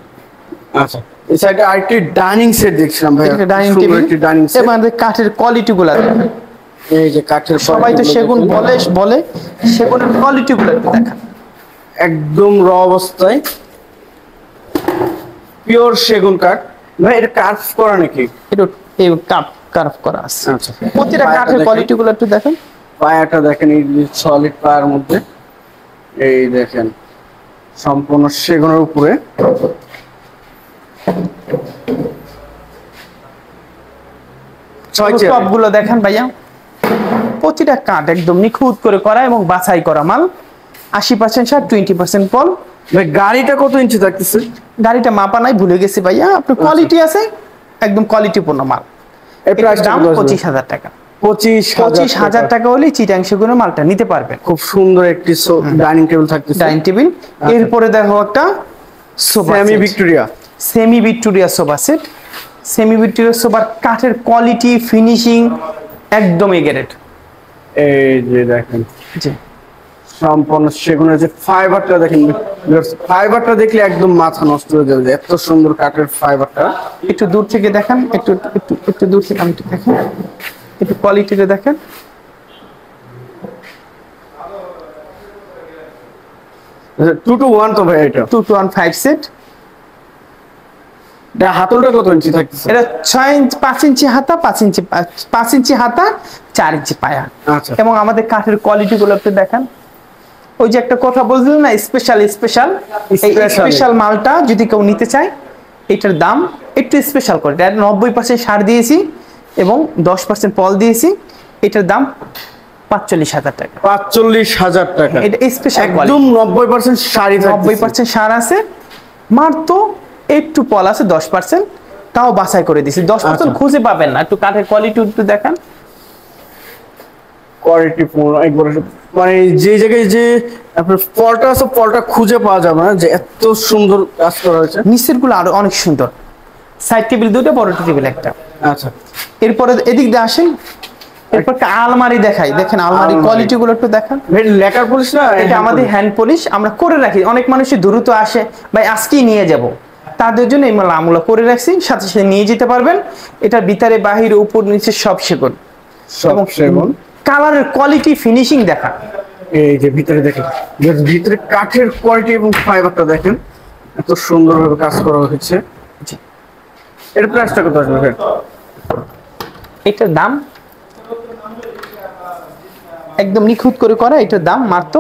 আচ্ছা, এই সাইডে আরেকটি ডাইনিং সেট দেখছিলাম ভাই, এটা ডাইনিং টেবিল। Dining set. এবং কাঠের কোয়ালিটি গুলো দেখেন, এই যে কাঠের সবাই তো সেগুন বলে সেগুনের কোয়ালিটি গুলো একটু দেখান। একদম র অবস্থায় পিওর সেগুন কাঠ। ভাই এটা কার্ভ করা নাকি? এটা এই কার্ভ করা আছে। আচ্ছা, প্রতিটা কাঠের কোয়ালিটি গুলো একটু দেখেন। পায়াটা দেখেন, এই সলিড পায়ার মধ্যে এই দেখেন সম্পূর্ণ সেগুনের উপরে। সবগুলো দেখেন ভাইয়া, প্রতিটা কাঠ একদম নিখুঁত করে করা এবং বাছাই করা মাল। 80% সার, 20% পল। ভাই গাড়িটা কত ইঞ্চি থাকতেছে? গাড়িটা মাপা নাই, ভুলে গেছি ভাইয়া। আপনার কোয়ালিটি আছে, একদম কোয়ালিটিপূর্ণ মাল। এর প্রাইস দাম 25,000 টাকা। 25,000 টাকা হলে চিটাং সেগুনের মালটা নিতে পারবেন। খুব সুন্দর একটি ডাইনিং টেবিল থাকতেছে। Dining table. এরপরে দেখো একটা sofa, semi Victoria sofa set. Semi Victoria সোফার কাঠের কোয়ালিটি, ফিনিশিং একদম গ্রেড। এই যে দেখেন জি, সম্পূর্ণ সেগুনের যে ফাইবারটা দেখেন, ফাইবারটা দেখলে একদম মাথা নষ্ট হয়ে যাবে, এত সুন্দর কাঠের ফাইবারটা। একটু দূর থেকে দেখেন, একটু দূর থেকে আমি একটু দেখেন, একটু কোয়ালিটিটা দেখেন। 2 to 1 তো ভাই এটা 2 to 1 5 সেট। এটা হাতলটা কত ইঞ্চি থাকতেছে? এটা 5 ইঞ্চি হাতা, 5 ইঞ্চি হাতা, 4 ইঞ্চি পায়া। আচ্ছা, এবং আমাদের কাঠের কোয়ালিটি গুলো একটু দেখেন। ওই যে একটা কথা বলছিলেন না, স্পেশাল মালটা যদি কেউ নিতে চায়, এটার দাম একটু স্পেশাল করে। এটা 90% সার দিয়েছি এবং 10% পল দিয়েছি। এটার দাম 45,000 টাকা। 45,000 টাকা। এটা স্পেশাল একদম 90% সারি, 90% সার আছে, মাত্র একটু পল আছে 10%, তাও বাছাই করে দিয়েছি। 10% খুঁজে পাবেন না। একটু কাঠের কোয়ালিটি একটু দেখান। কোয়ালিটি একবার মানে যে জায়গায় যে আপনার ফলটা আছে, ফলটা খুঁজে পাওয়া যাবে না, যে এত সুন্দর কাজ করা হয়েছে। নিচের গুলো আরো অনেক সুন্দর। সাইড টেবিল দুটো, বড় টেবিল একটা। আচ্ছা, এরপরে এদিক দিয়ে আসেন, এরপর আলমারি দেখাই। দেখেন আলমারি কোয়ালিটি গুলো একটু দেখান। লেকার পলিশ না, এটা আমাদের হ্যান্ড পলিশ আমরা করে রাখি। অনেক মানুষই দ্রুত আসে, ভাই আজকেই নিয়ে যাব, তাদের জন্য এই মাল আমরা করে রাখছি, সাথে সাথে নিয়ে যেতে পারবেন। এটার ভিতরে বাহিরে উপর নিচে সব সেগুন। সব সেগুন। কালারের কোয়ালিটি, ফিনিশিং দেখা। এই যে ভিতরে দেখেন, ভিতরে কাঠের কোয়ালিটি এবং ফাইবারটা দেখেন, এত সুন্দরভাবে কাজ করা হয়েছে। এর প্রাইসটা কত আসবে? এটার দাম একদম নিখুঁত করে করা, এটার দাম মাত্র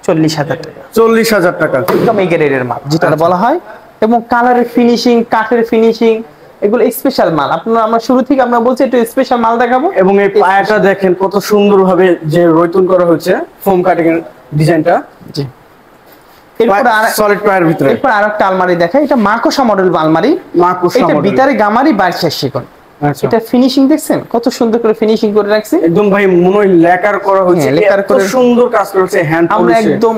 40,000 টাকা। 40,000 টাকা। একদম এই গ্রেডের মাল যেটা বলা হয়। এবং কালারের ফিনিশিং, কাঠের ফিনিশিং, এগুলো স্পেশাল মাল। আপনারা আমরা শুরু থেকে আমরা বলছি একটু স্পেশাল মাল দেখাবো। এবং এই পায়াটা দেখেন কত সুন্দরভাবে যে রৈতুন করা হয়েছে, ফোম কাটিং এর ডিজাইনটা। জি, এরপর সলিড পায়ের ভিতরে। এরপর আরেকটা আলমারি দেখাই। এটা মাকোসা মডেল আলমারি। এটা ভিতরে গামারি, বাইরে সেগুন। আচ্ছা, এটা ফিনিশিং দেখছেন কত সুন্দর করে ফিনিশিং করে রাখছে। একদম ভাই মনে হয় লেকার করা হয়েছে, লেকার করে সুন্দর কাজ করেছে হ্যান্ড পলিশে। আমরা একদম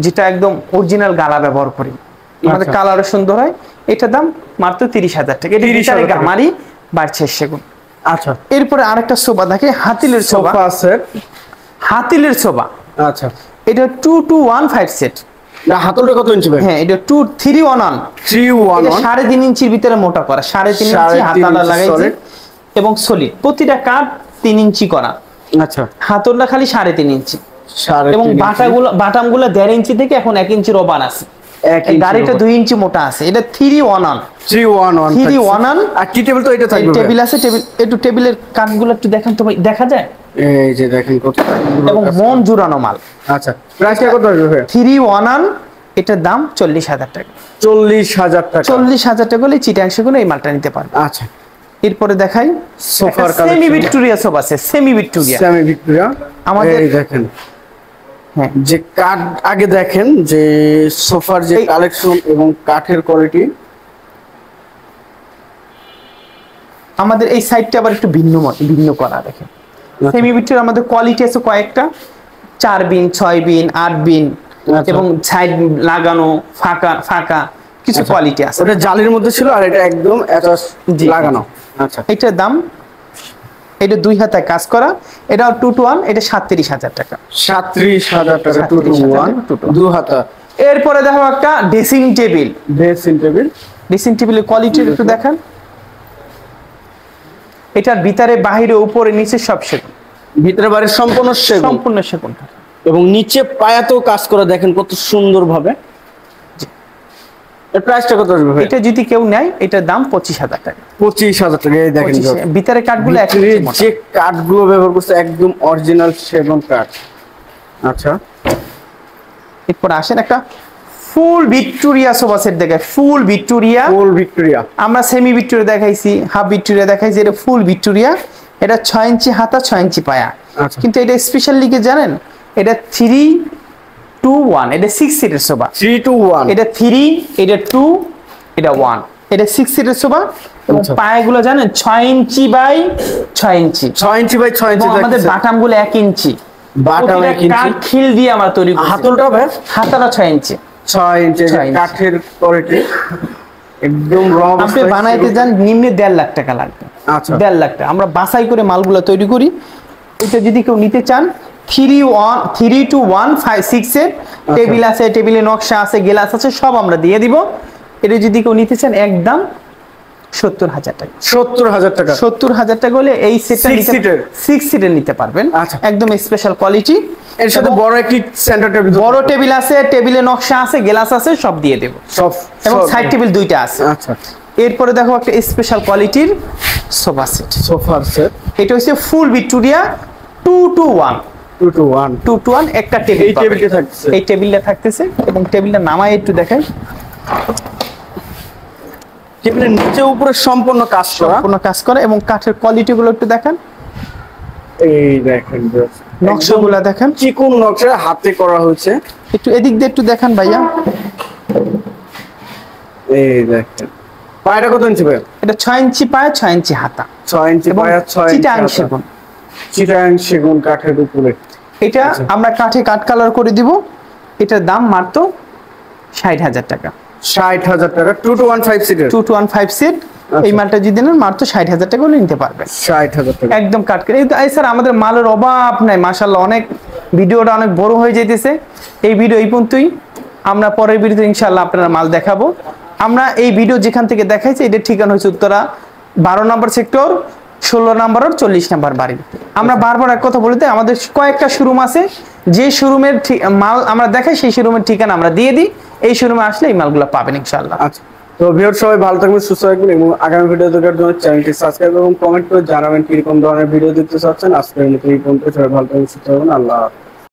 যেটা একদম অরিজিনাল গালা ব্যবহার করি, আমাদের কালারও সুন্দর হয়। এটা দাম মাত্র 30,000 টাকা। এটা ভিতরে গামারি, বাইরে সেগুন। আচ্ছা, এরপরে আরেকটা সোফা দেখে, হাতিলের সোফা আছে। হাতিলের সোফা। আচ্ছা, এটা 2 to 1 5 সেট। না হাতলটা কত ইঞ্চি ভাই? হ্যাঁ, এটা 3-1-1। 3-1-1 3.5 ইঞ্চির ভিতরে মোটা করা, 3.5 ইঞ্চি হাতলা লাগাইছে এবং সলিড। প্রতিটা কাঠ 3 ইঞ্চি করা। আচ্ছা, হাতলটা খালি 3.5 ইঞ্চি এবং বাটামগুলো 1.5 ইঞ্চি থেকে এখন 1 ইঞ্চির ওভার আছে। গাড়িটা 2 ইঞ্চি মোটা আছে। এটা 3-1-1 আর টি টেবিল তো এটা থাকবে। টেবিল আছে, একটু টেবিলের কাঠগুলো একটু দেখেন তো ভাই, দেখা যায়। এই যে দেখেন কত এবং মন জুড়ানো মাল। আচ্ছা, প্রাইসটা কত আসবে? 3-1-1, এটার দাম 40,000 টাকা। 40,000 টাকা। 40,000 টাকা হলে চিটাং সেগুন এই মালটা নিতে পারবে। আচ্ছা, এরপরে দেখাই সোফার সেমি ভিক্টোরিয়া সোফা আছে। সেমি ভিক্টোরিয়া আমাদের এই দেখেন, হ্যাঁ, যে কাঠ আগে দেখেন যে সোফার যে কালেকশন এবং কাঠের কোয়ালিটি। আমাদের এই সাইডটা আবার একটু ভিন্ন করা দেখেন। সেমি বিটের আমাদের কোয়ালিটি আছে কয়েকটা, 4 বিন, 6 বিন, 8 বিন, এবং সাইড লাগানো ফাঁকা ফাঁকা কিছু কোয়ালিটি আছে। ওটা জালির মধ্যে ছিল আর এটা একদম অ্যাটাচ লাগানো। আচ্ছা, এটার দাম, এটা 2 হাতায় কাজ করা, এটা 2 to 1, এটা 37,000 টাকা। 37,000 টাকা 2 to 1 2 হাতা। এরপরে দেখো একটা ড্রেসিং টেবিল। ড্রেসিং টেবিলের কোয়ালিটি একটু দেখেন। এটার ভিতরে বাহিরে উপরে নিচে সব সেগুন, ভিতরে বাইরে সম্পূর্ণ সেগুন, এবং নিচে পায়াতেও কাজ করা দেখেন কত সুন্দর ভাবে। এর প্রাইসটা কত আসবে ভাই? এটা যদি কেউ নেয় এটার দাম 25,000 টাকা। 25,000 টাকা। এই দেখেন ভিতরে কাঠগুলো যে কাঠগুলো ব্যবহার করছে একদম অরিজিনাল সেগুন কাঠ। আচ্ছা, এরপর আসেন একটা ফুল ভিক্টোরিয়া সোফা সেট দেখায়। ফুল ভিক্টোরিয়া, আমরা সেমি ভিক্টোরিয়া দেখাইছি, হাফ ভিক্টোরিয়া দেখাইছি, এটা ফুল ভিক্টোরিয়া। এটা 6 ইঞ্চি হাতা, 6 ইঞ্চি পায়া। কিন্তু এটা স্পেশাল লিগে জানেন, এটা 3 to 1, এটা 6 সিটের সোফা। 3 to 1, এটা 3, এটা 2, এটা 1, এটা 6 সিটের সোফা। এবং পায়াগুলো জানেন 6 inch by 6 inch, 6 inch by 6 ইঞ্চি। আমাদের বাটামগুলো 1 ইঞ্চি, বাটাম 1 ইঞ্চি কাঠ খিল দিয়ে আমরা তৈরি করি। হাতলটা ভাই, হাতাটা 6 ইঞ্চি, 6 ইঞ্চি কাঠের কোয়ালিটি একদম র আপনি অবস্থায়। বানাইতে যান নিম্নে 1.5 লাখ টাকা লাগবে। আচ্ছা, 1.5 লাখ টাকা আমরা বাছাই করে মালগুলো তৈরি করি। এটা যদি কেউ নিতে চান 3 to 1 5 6 এর টেবিল আছে, টেবিলে নকশা আছে, গ্লাস আছে, সব আমরা দিয়ে দিব। এটা যদি কেউ নিতে চান একদম 70,000 টাকা। 70,000 টাকা। 70,000 টাকা হলে এই সেটটা 6 সিটের নিতে পারবেন। একদম স্পেশাল কোয়ালিটি। এর সাথে বড় একটি সেন্টার টেবিল, বড় টেবিল আছে, টেবিলে নকশা আছে, গ্লাস আছে, সব দিয়ে দেব সব। এবং সাইড টেবিল 2টা আছে। আচ্ছা, এরপরে দেখো একটা স্পেশাল কোয়ালিটির সোফা সেট। এটা হচ্ছে ফুল ভিক্টোরিয়া 2 to 1 একটা টেবিল। এই টেবিলটা থাকতেছে এবং টেবিলটা নামায় একটু দেখেন। টেবিলের নিচে উপরে সম্পূর্ণ কাজ করা এবং কাঠের কোয়ালিটি গুলো একটু দেখেন। এই দেখেন নকশাগুলো দেখেন, চিকন নকশা হাতে করা হয়েছে। একটু এদিক দিয়ে একটু দেখেন ভাইয়া। এই দেখেন পায়টা কত ইঞ্চি ভাই? এটা 6 ইঞ্চি পায়া, 6 ইঞ্চি হাতা, 6 ইঞ্চি পায়া, 6 ইঞ্চি সেগুন। চিটাং সেগুন কাঠের উপরে। এটা আমরা কাঠে কাট কালার করে দিব। এটার দাম মাত্র 60,000 টাকা। 60,000 টাকা 2 to 1 5 সিটের। 2 to 1 5 সিট। এই মালটা যদি নেন মাত্র 60,000 টাকা হলে নিতে পারবেন। 60,000 টাকা একদম কাট করে। এই স্যার আমাদের মালের অভাব নাই মাশাআল্লাহ। অনেক ভিডিওটা অনেক বড় হয়ে যাইতেছে। এই ভিডিও এই পর্যন্তই। আমরা পরের ভিডিওতে ইনশাআল্লাহ আপনারা মাল দেখাবো। আমরা এই ভিডিও যেখান থেকে দেখাইছি এটা ঠিকানা হচ্ছে উত্তরা 12 নম্বর সেক্টর, 16 নম্বর আর 40 নম্বর বাড়ি। আমরা বারবার এক কথা বলতে, আমাদের কয়েকটা শোরুম আছে, যে শোরুমের মাল আমরা দেখাই সেই শোরুমের ঠিকানা আমরা দিয়ে দিই। এই শোরুমে আসলে এই মালগুলো পাবেন ইনশাআল্লাহ। আচ্ছা, তো ভিউয়ার সবাই ভালো থাকবেন, সুস্থ থাকবেন এবং আগামী ভিডিও দেখার জন্য চ্যানেলটি সাবস্ক্রাইব এবং কমেন্ট করে জানাবেন কিরকম ধরনের ভিডিও দেখতে চাচ্ছেন। আজকের মতো এই পর্যন্ত। সবাই ভালো থাকবেন, সুস্থ থাকবেন। আল্লাহ হাফেজ।